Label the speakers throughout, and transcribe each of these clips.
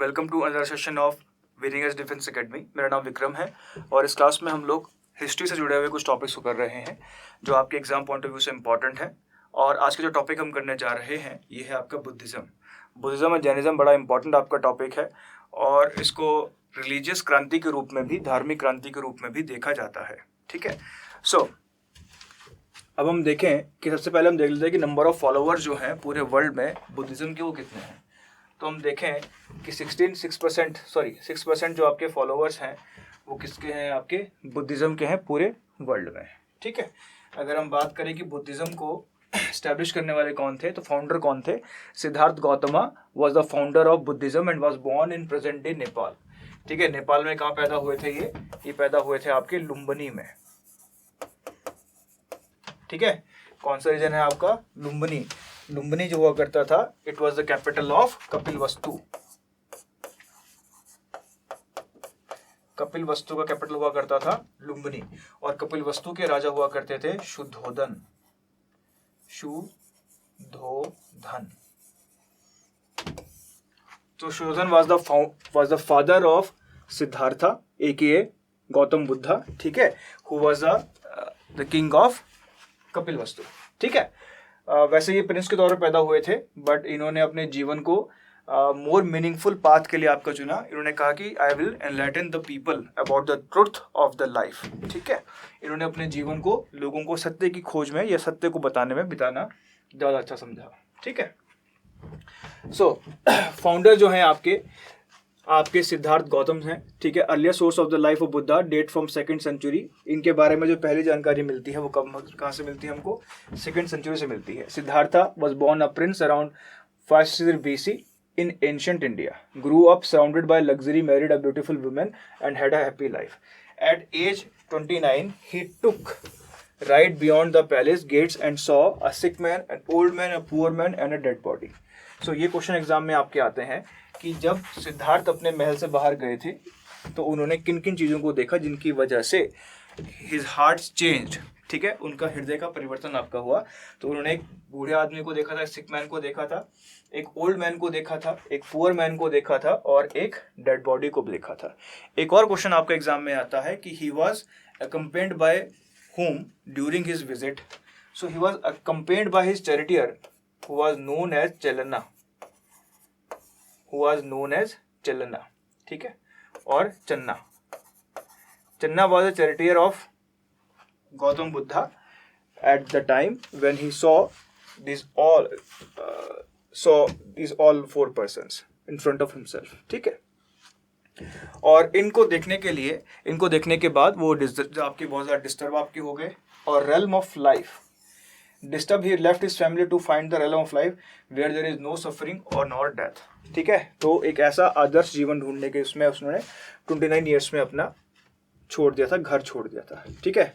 Speaker 1: Welcome to another session of Winningers defence academy. मेरा नाम विक्रम है और इस क्लास में हम लोग हिस्ट्री से जुड़े हुए कुछ टॉपिक्स को कर रहे हैं जो आपके एग्जाम पॉइंट ऑफ व्यू से इंपॉर्टेंट है। और आज के जो टॉपिक हम करने जा रहे हैं ये है आपका बुद्धिज़्म एंड जैनिज्म। बड़ा इंपॉर्टेंट आपका टॉपिक है और इसको रिलीजियस क्रांति के रूप में भी, धार्मिक क्रांति के रूप में भी देखा जाता है। ठीक है, सो अब हम देखें कि सबसे पहले हम देख लेते हैं कि नंबर ऑफ फॉलोअर्स जो हैं पूरे वर्ल्ड में बुद्धिज़्म के वो कितने हैं। तो हम देखें कि 6% जो आपके फॉलोअर्स हैं वो किसके हैं, आपके बुद्धिज़्म के हैं पूरे वर्ल्ड में। ठीक है, अगर हम बात करें कि बुद्धिज़्म को एस्टैब्लिश करने वाले कौन थे, तो फाउंडर कौन थे? Siddhartha Gautama was the founder of Buddhism and was born in present day Nepal. ठीक है, नेपाल में कहाँ पैदा हुए थे ये पैदा हुए थे आपके लुम्बिनी में। ठीक है, कौन सा रीजन है आपका? लुम्बिनी जो हुआ करता था, it was the capital of Kapilavastu. Kapilavastu का कैपिटल हुआ करता था लुम्बिनी और कपिलवस्तु के राजा हुआ करते थे शुद्धोधन। तो Shuddhodana was the father of Siddhartha AKA Gautam Buddha. ठीक है, who was the king of Kapilavastu. ठीक है, वैसे ये प्रिंस के तौर पर पैदा हुए थे बट इन्होंने अपने जीवन को मोर मीनिंगफुल पाथ के लिए आपका चुना। इन्होंने कहा कि I will enlighten the people about the truth of the life. ठीक है, इन्होंने अपने जीवन को लोगों को सत्य की खोज में या सत्य को बताने में बिताना ज़्यादा अच्छा समझा। ठीक है, सो फाउंडर जो हैं आपके सिद्धार्थ गौतम हैं। ठीक है, earlier source of the life of Buddha date from 2nd century. इनके बारे में जो पहली जानकारी मिलती है वो कहाँ से मिलती है हमको? 2nd सेंचुरी से मिलती है। Siddhartha was born a prince around 5th BC in ancient India, grew up surrounded by luxury, married a beautiful woman and had a happy life. At age 29 he took right beyond the palace gates and saw a sick man, an old man, a poor man and a dead body. So ये question exam में आपके आते हैं कि जब सिद्धार्थ अपने महल से बाहर गए थे तो उन्होंने किन किन चीज़ों को देखा जिनकी वजह से his heart changed। ठीक है, उनका हृदय का परिवर्तन आपका हुआ। तो उन्होंने एक बूढ़े आदमी को देखा था, एक सिक मैन को देखा था, एक ओल्ड मैन को देखा था, एक पुअर मैन को देखा था और एक डेड बॉडी को देखा था। एक और क्वेश्चन आपका एग्जाम में आता है कि he was accompanied by whom during his visit? So he was accompanied by his charioteer who was known as Chalana। ठीक है, और चन्ना was a charioteer of Gautam Buddha at the time when he saw these all 4 persons in front of himself। ठीक है, और इनको देखने के बाद वो आपके बहुत ज़्यादा डिस्टर्ब आपके हो गए और realm of life disturbed, he left his family to find the realm of life where there is no suffering or nor death। ठीक है, तो एक ऐसा आदर्श जीवन ढूंढने के उसमें उसने 29 ईयर्स में अपना छोड़ दिया था, घर छोड़ दिया था। ठीक है,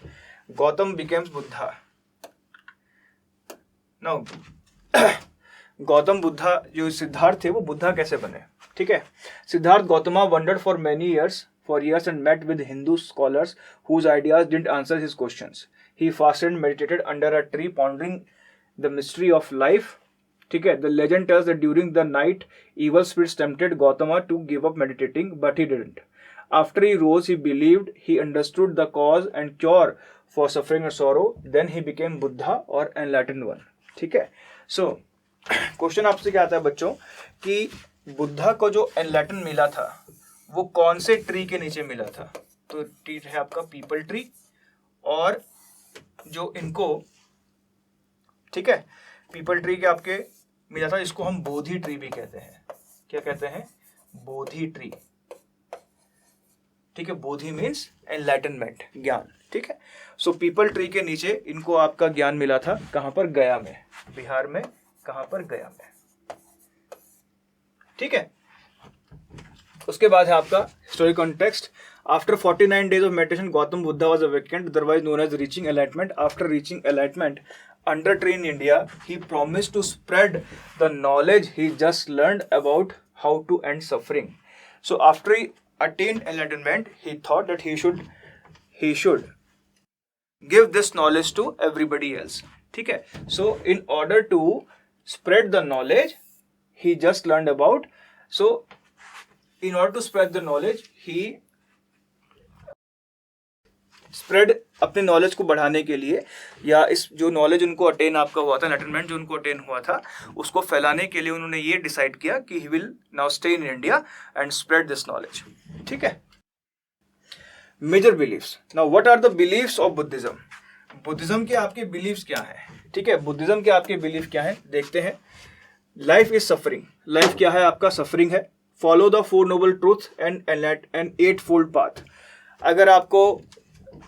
Speaker 1: गौतम बिकेम्स बुद्धा। नाउ गौतम बुद्धा जो सिद्धार्थ थे वो बुद्धा कैसे बने? ठीक है, Siddhartha Gautama wandered for many years and met with Hindu scholars whose ideas didn't answer his questions. He fasted and meditated under a tree pondering the mystery of life। ठीक है, the legend tells that during the night evil spirits tempted Gautama to give up meditating but he didn't. After he rose he believed he understood the cause and cure for suffering and sorrow, then he became Buddha or enlightened one। ठीक है, so question आपसे क्या आता है बच्चों कि बुद्धा को जो एनलाइटन मिला था वो कौन से ट्री के नीचे मिला था? तो ट्री है आपका पीपल ट्री और जो इनको, ठीक है, पीपल ट्री के आपके मिला था, इसको हम बोधि ट्री भी कहते हैं। क्या कहते हैं? बोधि ट्री। ठीक है, बोधि मीन्स एनलाइटनमेंट, ज्ञान। ठीक है, सो पीपल ट्री के नीचे इनको आपका ज्ञान मिला था। कहाँ पर? गया में, बिहार में। कहाँ पर? गया में। ठीक है, उसके बाद है आपका historic context. After 49 days of meditation Gautam Buddha was awakened, otherwise known as reaching enlightenment. After reaching enlightenment under tree in India, he promised to spread the knowledge he just learned about how to end suffering. So after he attained enlightenment, he thought that he should give this knowledge to everybody else। ठीक है, so in order to spread the knowledge he just learned about, so in order to spread the knowledge, he spread अपने knowledge को बढ़ाने के लिए, या इस जो नॉलेज उनको अटेन आपका हुआ था, एनलाइटनमेंट जो उनको अटेन हुआ था, उसको फैलाने के लिए उन्होंने ये डिसाइड किया कि he will now stay in India and spread this knowledge. ठीक है। Major beliefs. Now what are the beliefs of Buddhism? Buddhism के आपके बिलीफ्स क्या है? ठीक है, बुद्धिज्म के आपके बिलीफ क्या है, देखते हैं। Life is suffering. लाइफ क्या है आपका? सफरिंग है। Follow the four noble truth and eightfold path. अगर आपको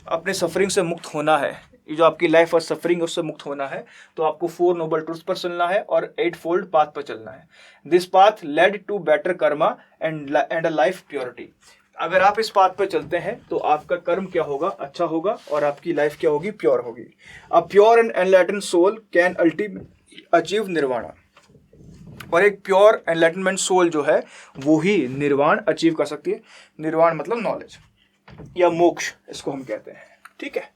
Speaker 1: अपने सफरिंग से मुक्त होना है, ये जो आपकी लाइफ और सफरिंग है उससे मुक्त होना है, तो आपको फोर नोबल ट्रूथ पर चलना है और एट फोल्ड पाथ पर चलना है। This path led to better karma and a life purity. अगर आप इस पाथ पर चलते हैं तो आपका कर्म क्या होगा? अच्छा होगा, और आपकी लाइफ क्या होगी? प्योर होगी। A pure and enlightened soul can ultimately achieve nirvana. और एक प्योर एनलाइटनमेंट सोल जो है वो ही निर्वाण अचीव कर सकती है। निर्वाण मतलब नॉलेज या मोक्ष, इसको हम कहते हैं। ठीक है।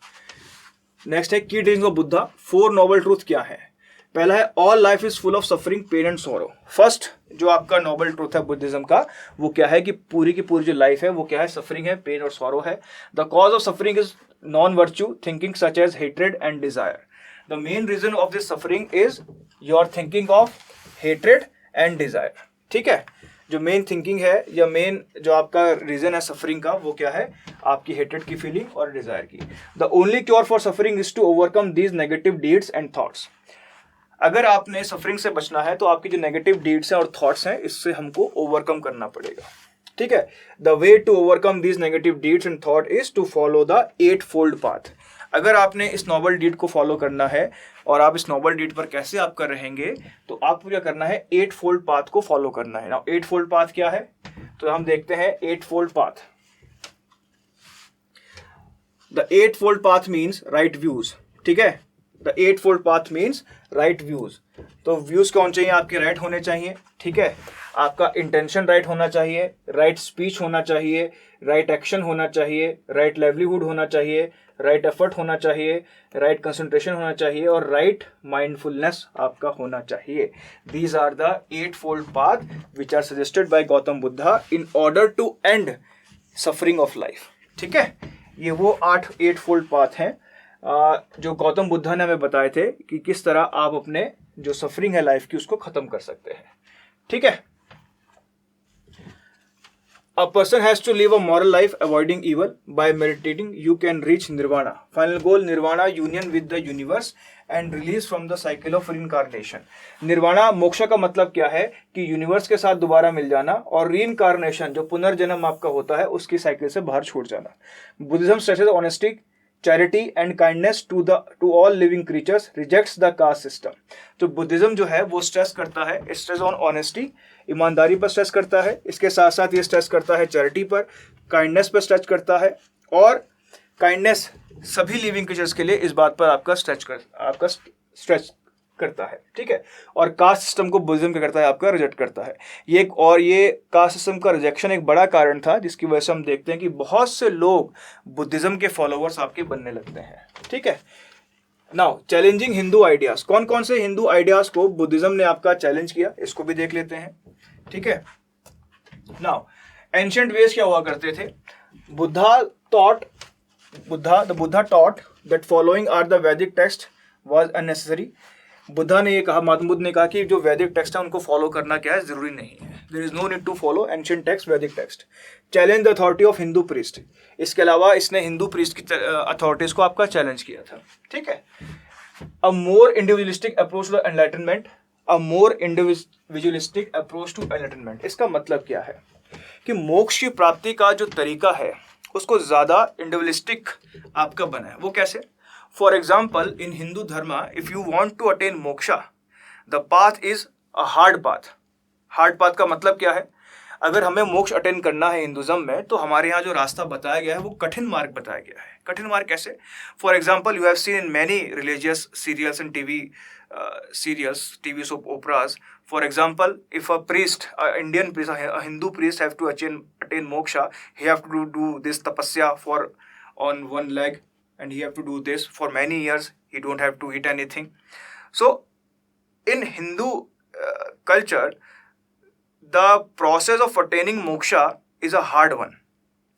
Speaker 1: नेक्स्ट है की teaching of Buddha. Four noble truth क्या है? पहला है all life is full of suffering, pain and sorrow. First जो आपका नोबल ट्रूथ है बुद्धिज्म का, वो क्या है कि पूरी की पूरी जो लाइफ है वो क्या है? सफरिंग है, पेन और सॉरो है। The cause of suffering is non virtue thinking such as hatred and desire. The main reason of this suffering is your thinking of hatred and desire. ठीक है। जो मेन थिंकिंग है या main जो आपका reason है suffering का, वो क्या है? आपकी हेट्रेड की फीलिंग और डिजायर की। The only cure for suffering is to overcome these negative deeds and thoughts. अगर आपने सफरिंग से बचना है तो आपकी जो नेगेटिव डीड्स हैं और थॉट्स हैं, इससे हमको ओवरकम करना पड़ेगा। ठीक है। The way to overcome these negative deeds and thought is to follow the eightfold path. अगर आपने इस नोबल डीड को फॉलो करना है, और आप इस नोबल डीड पर कैसे आपका रहेंगे, तो आपको क्या करना है? एट फोल्ड पाथ को फॉलो करना है। नाउ एट फोल्ड पाथ क्या है? तो हम देखते हैं eightfold path. The eightfold path means right views. ठीक है। The eightfold path means right views. तो व्यूज कौन चाहिए? आपके राइट होने चाहिए। ठीक है। आपका इंटेंशन राइट होना चाहिए, राइट स्पीच होना चाहिए, राइट एक्शन होना चाहिए, राइट लाइवलीहुड होना चाहिए, राइट एफर्ट होना चाहिए, राइट कंसंट्रेशन होना चाहिए, और राइट माइंडफुलनेस आपका होना चाहिए। These are the eightfold path which are suggested by Gautam Buddha in order to end suffering of life. ठीक है। ये वो एट फोल्ड पाथ हैं जो गौतम बुद्धा ने हमें बताए थे कि किस तरह आप अपने जो सफरिंग है लाइफ की उसको खत्म कर सकते हैं। ठीक है। A person has to live a moral life avoiding evil. By meditating, you can reach nirvana. Final goal, nirvana, union with the universe and release from the cycle of reincarnation. Nirvana मोक्ष का मतलब क्या है कि यूनिवर्स के साथ दोबारा मिल जाना, और रीइंकारनेशन जो पुनर्जन्म आपका होता है उसकी साइकिल से बाहर छूट जाना। Buddhism stresses honesty, charity and kindness to all living creatures, rejects the caste system. तो बुद्धिज्म जो है वो स्ट्रेस करता है, स्ट्रेस ऑन ऑनेस्टी, ईमानदारी पर स्ट्रेस करता है, इसके साथ साथ ये स्ट्रेस करता है चैरिटी पर, काइंडनेस पर स्ट्रेस करता है, और काइंडनेस सभी लिविंग क्रीचर्स के लिए इस बात पर आपका स्ट्रेच करता है। ठीक है। और कास्ट सिस्टम को बुद्धिज्म क्या करता है? आपका रिजेक्ट करता है। ये कास्ट सिस्टम का रिजेक्शन एक बड़ा कारण था जिसकी वजह से हम देखते हैं कि बहुत से लोग बुद्धिज्म के फॉलोवर्स आपके बनने लगते हैं। ठीक है। Now challenging Hindu ideas. कौन कौन से हिंदू आइडियाज को बुद्धिज्म ने आपका चैलेंज किया, इसको भी देख लेते हैं। ठीक है। नाउ एंशिएंट वेज क्या हुआ करते थे? Buddha taught that following are the Vedic text was unnecessary. Buddha ने ये कहा, महात्मा बुद्ध ने कहा कि जो वैदिक टेक्स्ट है उनको फॉलो करना क्या है? जरूरी नहीं है। There is no need to follow ancient text, Vedic text. Challenge the authority of Hindu priest. इसके अलावा इसने हिंदू प्रीस्ट की अथॉरिटीज को आपका चैलेंज किया था। ठीक है। अ मोर इंडिविजुअलिस्टिक अप्रोच टू एनलाइटनमेंट। इसका मतलब क्या है कि मोक्ष की प्राप्ति का जो तरीका है उसको ज्यादा इंडिविजुअलिस्टिक आपका बना है। वो कैसे? For example in Hindu dharma, if you want to attain moksha, the path is a hard path. Hard path का मतलब क्या है? अगर हमें मोक्ष अटेन करना है हिंदुज्म में, तो हमारे यहाँ जो रास्ता बताया गया है वो कठिन मार्ग बताया गया है। कठिन मार्ग कैसे? For example you have seen in many religious serials and TV soap operas. For example, if a priest, a Indian priest, a Hindu priest have to attain moksha, he have to do this tapasya on one leg, and he have to do this for many years. He don't have to eat anything. So in Hindu culture, the process of attaining moksha is a hard one.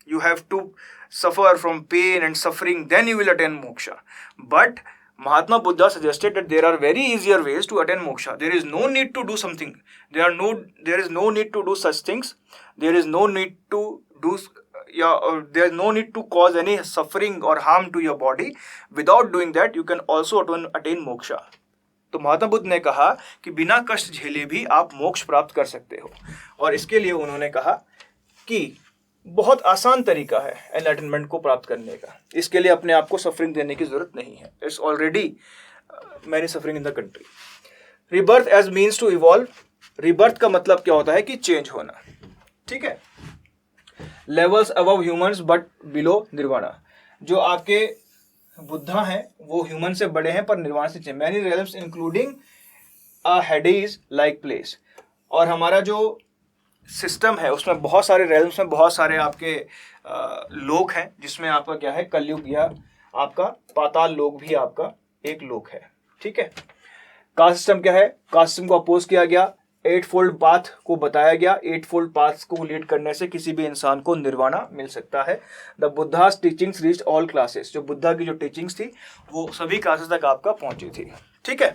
Speaker 1: You have to suffer from pain and suffering, then you will attain moksha. But Mahatma Buddha suggested that there are very easier ways to attain moksha. There is no need to do something. There is no need to do such things. There is no need to do there is no need to cause any suffering or harm to your body. Without doing that, you can also attain moksha. तो महात्मा बुद्ध ने कहा कि बिना कष्ट झेले भी आप मोक्ष प्राप्त कर सकते हो, और इसके लिए उन्होंने कहा कि बहुत आसान तरीका है एनलाइटनमेंट को प्राप्त करने का. इसके लिए अपने आप को सफरिंग देने की जरूरत नहीं है. It's already many suffering in the country. Rebirth as means to evolve. Rebirth का मतलब क्या होता है कि चेंज होना. ठीक है. Levels above humans but below nirvana. जो आपके बुद्धा हैं वो ह्यूमन से बड़े हैं पर निर्वाण से नीचे. Many realms including a Hades like place. और हमारा जो सिस्टम है उसमें बहुत सारे रेल्म्स में बहुत सारे आपके लोक हैं, जिसमें आपका क्या है कलयुग या आपका पाताल लोक भी आपका एक लोक है. ठीक है. कास्ट सिस्टम क्या है? कास्ट सिस्टम को अपोज किया गया. 8 फोल्ड पाथ को बताया गया. 8 फोल्ड पाथ को लीड करने से किसी भी इंसान को निर्वाणा मिल सकता है. The Buddhas teachings reached all classes. जो बुद्धा की जो टीचिंग्स थी वो सभी क्लासेस तक आपका पहुंची थी. ठीक है.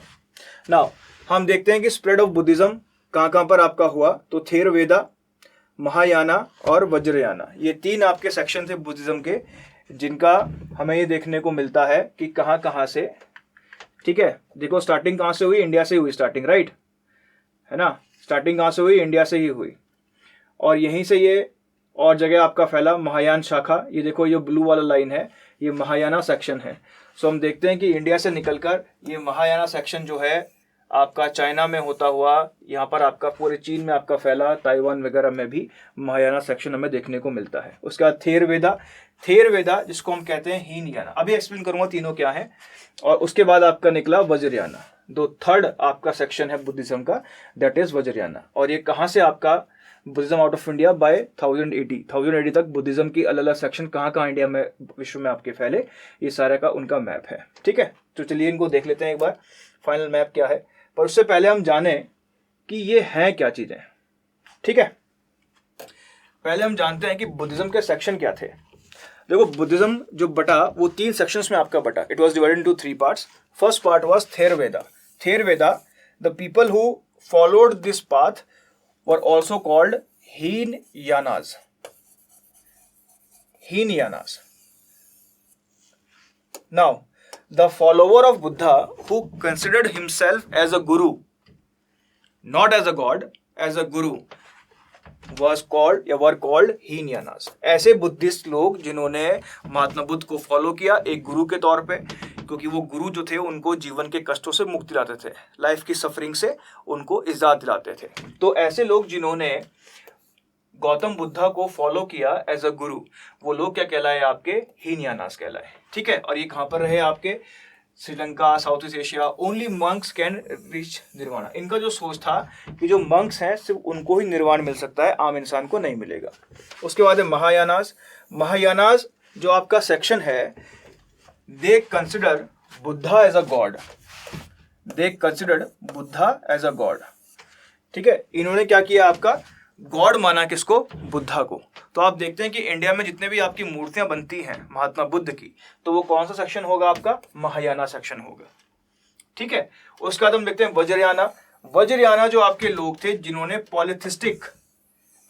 Speaker 1: नाउ हम देखते हैं कि स्प्रेड ऑफ बुद्धिज्म कहाँ पर आपका हुआ. तो थेरवेदा, महायाना और वज्रयाना, ये 3 आपके सेक्शन थे बुद्धिज्म के, जिनका हमें ये देखने को मिलता है कि कहाँ से. ठीक है. देखो स्टार्टिंग कहाँ से हुई? इंडिया से हुई स्टार्टिंग, राइट है ना. स्टार्टिंग कहाँ से हुई? इंडिया से ही हुई, और यहीं से ये और जगह आपका फैला. महायान शाखा, ये देखो ये ब्लू वाला लाइन है, ये महायाना सेक्शन है. सो हम देखते हैं कि इंडिया से निकलकर ये महायाना सेक्शन जो है आपका चाइना में होता हुआ यहाँ पर आपका पूरे चीन में आपका फैला. ताइवान वगैरह में भी महायाना सेक्शन हमें देखने को मिलता है. उसके बाद थेरवेदा जिसको हम कहते हैं हीनयाना. अभी एक्सप्लेन करूंगा तीनों क्या है. और उसके बाद आपका निकला वज्रयाना. दो थर्ड आपका सेक्शन है बुद्धिज्म का, दैट इज वज्रयाना. और ये कहाँ से आपका Buddhism out of India by 1080 तक बुद्धिज्म की अलग अलग सेक्शन कहाँ इंडिया में विश्व में आपके फैले, ये सारा का उनका मैप है. ठीक है. तो चलिए इनको देख लेते हैं एक बार, फाइनल मैप क्या है. पर उससे पहले हम जाने कि ये हैं क्या चीजें. ठीक है. पहले हम जानते हैं कि बुद्धिज्म के सेक्शन क्या थे. देखो बुद्धिज्म जो बटा वो 3 सेक्शंस में आपका बटा. It was divided into 3 parts. First part was Theravada. The people who followed this path were also called Hinayanas. Now the follower of Buddha who considered himself as a guru, not as a god, as a guru, were called हीनयानास. ऐसे Buddhist लोग जिन्होंने महात्मा बुद्ध को follow किया एक गुरु के तौर पे, क्योंकि वो गुरु जो थे उनको जीवन के कष्टों से मुक्ति दिलाते थे, लाइफ की सफरिंग से उनको इजाद दिलाते थे. तो ऐसे लोग जिन्होंने गौतम बुद्धा को फॉलो किया एज अ गुरु, वो लोग क्या कहलाए? आपके हीनयानास कहलाए. ठीक है. और ये कहाँ पर रहे? आपके Sri Lanka, South East Asia. Only monks can reach nirvana. इनका जो सोच था कि जो मंक्स हैं सिर्फ उनको ही निर्वाण मिल सकता है, आम इंसान को नहीं मिलेगा. उसके बाद है महायानास जो आपका सेक्शन है, they consider Buddha as a god. ठीक है. इन्होंने क्या किया? आपका गॉड माना. किसको? बुद्धा को. तो आप देखते हैं कि इंडिया में जितने भी आपकी मूर्तियां बनती हैं महात्मा बुद्ध की, तो वो कौन सा सेक्शन होगा? आपका महायाना सेक्शन होगा. ठीक है. उसके बाद हम देखते हैं वज्रयाना जो आपके लोग थे जिन्होंने पॉलिथिस्टिक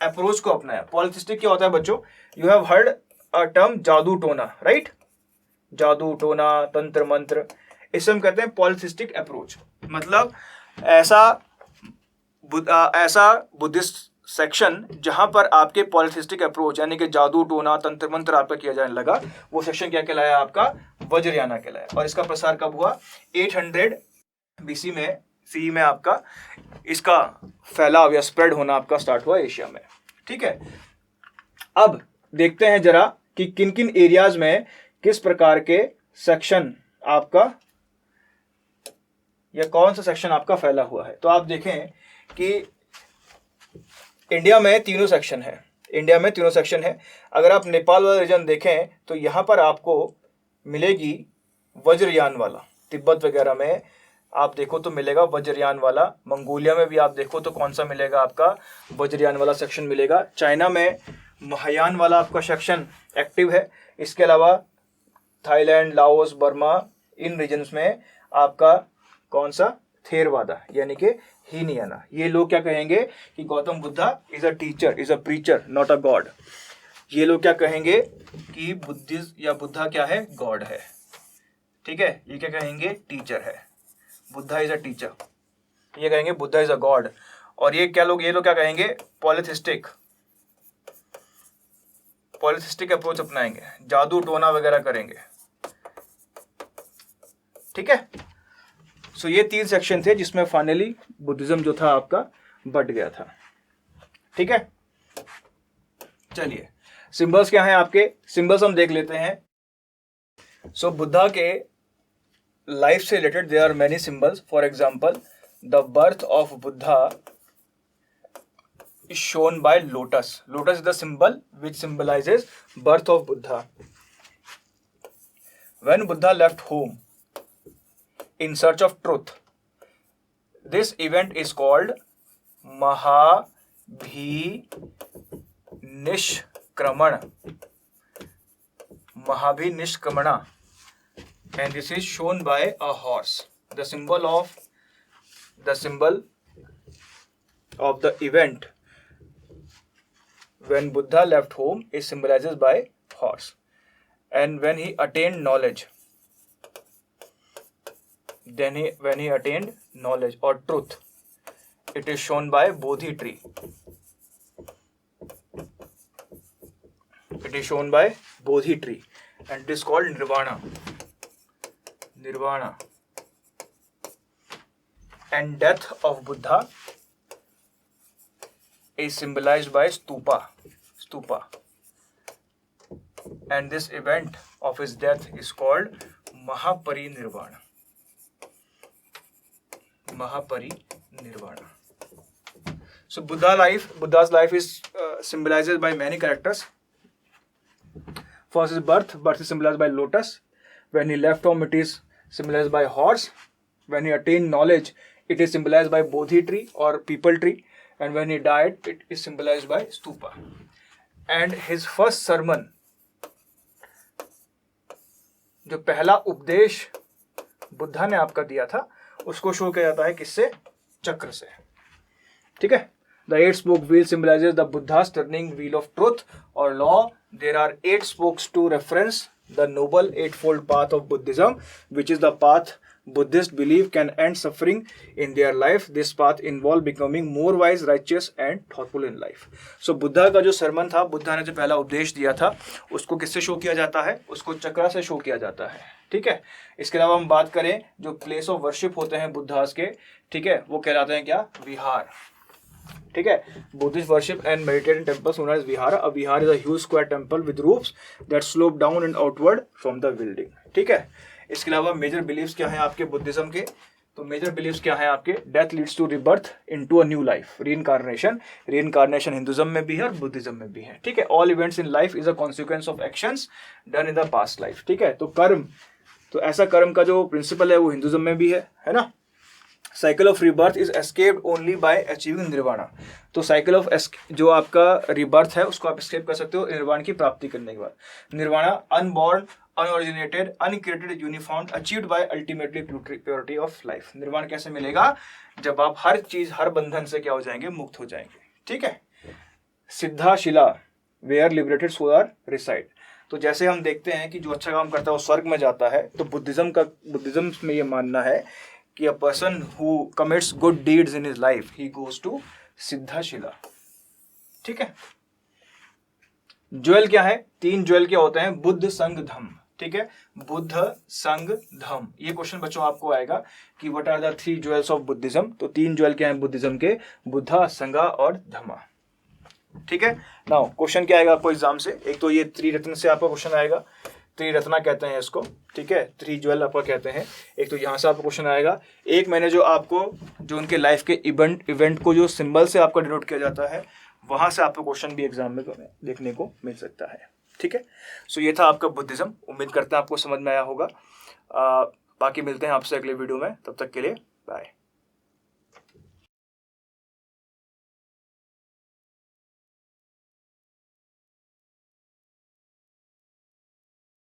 Speaker 1: अप्रोच को अपनाया. पॉलिथिस्टिक क्या होता है बच्चों? You have heard a term जादू टोना, राइट. जादू टोना, तंत्र मंत्र, इसे हम कहते हैं पॉलिथिस्टिक अप्रोच. मतलब ऐसा बुद्धिस्ट सेक्शन जहां पर आपके पॉलिथिस्टिक अप्रोच यानी कि जादू टोना तंत्र मंत्र आपका किया जाने लगा, वो सेक्शन क्या कहलाया? आपका वज्रयाना कहलाया. और इसका प्रसार कब हुआ? 800 BC में, सी में आपका इसका फैलाव या स्प्रेड होना आपका स्टार्ट हुआ एशिया में. ठीक है. अब देखते हैं जरा कि किन किन एरियाज में किस प्रकार के सेक्शन आपका या कौन सा सेक्शन आपका फैला हुआ है. तो आप देखें कि इंडिया में तीनों सेक्शन है. अगर आप नेपाल वाला रीजन देखें तो यहाँ पर आपको मिलेगी वज्रयान वाला. तिब्बत वगैरह में आप देखो तो मिलेगा वज्रयान वाला, मंगोलिया में भी आप देखो तो कौन सा मिलेगा आपका, वज्रयान वाला सेक्शन मिलेगा। चाइना में महायान वाला आपका सेक्शन एक्टिव है। इसके अलावा थाईलैंड, लाओस, बर्मा, इन रीजन्स में आपका कौन सा, थेरवादा यानी कि हीनयाना। ये लोग क्या कहेंगे कि Gautam Buddha is a teacher, is a preacher, not a God. ये लोग क्या कहेंगे कि बुद्धिस्ट या बुद्धा क्या है, गॉड है। ठीक है, ये क्या कहेंगे, टीचर है, बुद्धा इज अ टीचर। ये कहेंगे बुद्धा इज अ गॉड। और ये लोग क्या कहेंगे, पॉलिथिस्टिक अप्रोच अपनाएंगे, जादू टोना वगैरह करेंगे। ठीक है, सो ये 3 सेक्शन थे जिसमें फाइनली बुद्धिज्म जो था आपका बढ़ गया था। ठीक है, चलिए सिंबल्स क्या हैं आपके, सिंबल्स हम देख लेते हैं। सो बुद्धा के लाइफ से related there are many symbols. For example the birth of Buddha is shown by lotus. Lotus is the symbol which symbolizes birth of Buddha. When Buddha left home in search of truth, this event is called Mahabhinishkramana. Mahabhinishkramana, and this is shown by a horse. The symbol of the event when Buddha left home is symbolized by horse. And when he attained knowledge, when he attained knowledge or truth, it is shown by Bodhi tree. It is shown by Bodhi tree, and it is called Nirvana. And death of Buddha is symbolized by stupa, and this event of his death is called Mahaparinirvana. So Buddha's life is symbolized by many characters. First is birth is symbolized by lotus. When he left home, it is symbolized by horse. When he attained knowledge, it is symbolized by Bodhi tree or people tree. And when he died, it is symbolized by stupa. And his first sermon, जो पहला उपदेश बुद्धा ने आपका दिया था, उसको show किया जाता है किससे, चक्र से। ठीक है, the 8-spoke wheel symbolizes the Buddha's turning wheel of truth or law. There are 8 spokes to reference the noble 8-fold path of Buddhism, which is the path Buddhists believe can end suffering in their life. This path involves becoming more wise, righteous and thoughtful in life. So Buddha का जो सरमन था, बुद्धा ने जो पहला उपदेश दिया था, उसको किससे शो किया जाता है, उसको चक्रा से शो किया जाता है। ठीक है, इसके अलावा हम बात करें जो प्लेस ऑफ वर्शिप होते हैं बुद्धास के, ठीक है, वो कहलाते हैं क्या, विहार। ठीक है, Buddhist worship and meditation temples known as vihara. A vihara is a huge square temple with roofs that slope down and outward from the building. ठीक है, इसके अलावा मेजर बिलीव्स क्या हैं आपके बुद्धिज्म के, तो मेजर बिलीव्स क्या हैं आपके, death leads to rebirth into a new life, reincarnation Hinduism में भी है और बुद्धिज्म में भी है। ठीक है, all events in life is a consequence of actions done in the past life. ठीक है, तो कर्म, तो ऐसा कर्म का जो प्रिंसिपल है वो हिंदुइज्म में भी है ना। Cycle of rebirth is escaped only by achieving nirvana. तो साइकिल ऑफ जो आपका रिबर्थ है उसको आप एस्केप कर सकते हो निर्वाण की प्राप्ति करने के बाद। Nirvana unborn, unoriginated, uncreated, uniform, achieved by ultimately purity of life. निर्वाण कैसे मिलेगा, जब आप हर चीज, हर बंधन से क्या हो जाएंगे, मुक्त हो जाएंगे। ठीक है, Siddha Shila where liberated soul are reside. तो जैसे हम देखते हैं कि जो अच्छा काम करता है वो स्वर्ग में जाता है, तो बुद्धिज्म में ये मानना है कि a person who commits good deeds in his life he goes to Siddha Shila. ठीक है, ज्वेल क्या है, 3 ज्वेल क्या होते हैं, बुद्ध संग धम्म। ठीक है, बुद्ध संग धम्म, ये क्वेश्चन बच्चों आपको आएगा कि what are the 3 jewels of Buddhism. तो 3 ज्वेल क्या है बुद्धिज्म के, बुद्धा, संगा और धम्मा। ठीक है, नाउ क्वेश्चन क्या आएगा आपको एग्जाम से, एक तो ये त्रिरत्न से आपका क्वेश्चन आएगा, त्रिरत्ना कहते हैं इसको। ठीक है, 3 ज्वेल आपको कहते हैं। एक तो यहाँ से आपको क्वेश्चन आएगा, एक मैंने जो आपको जो उनके लाइफ के इवेंट को जो सिंबल से आपको डिनोट किया जाता है, वहां से आपको क्वेश्चन भी एग्जाम में देखने को मिल सकता है। ठीक है, सो ये था आपका बुद्धिज्म। उम्मीद करते हैं आपको समझ में आया होगा। बाकी मिलते हैं आपसे अगले वीडियो में, तब तक के लिए बाय।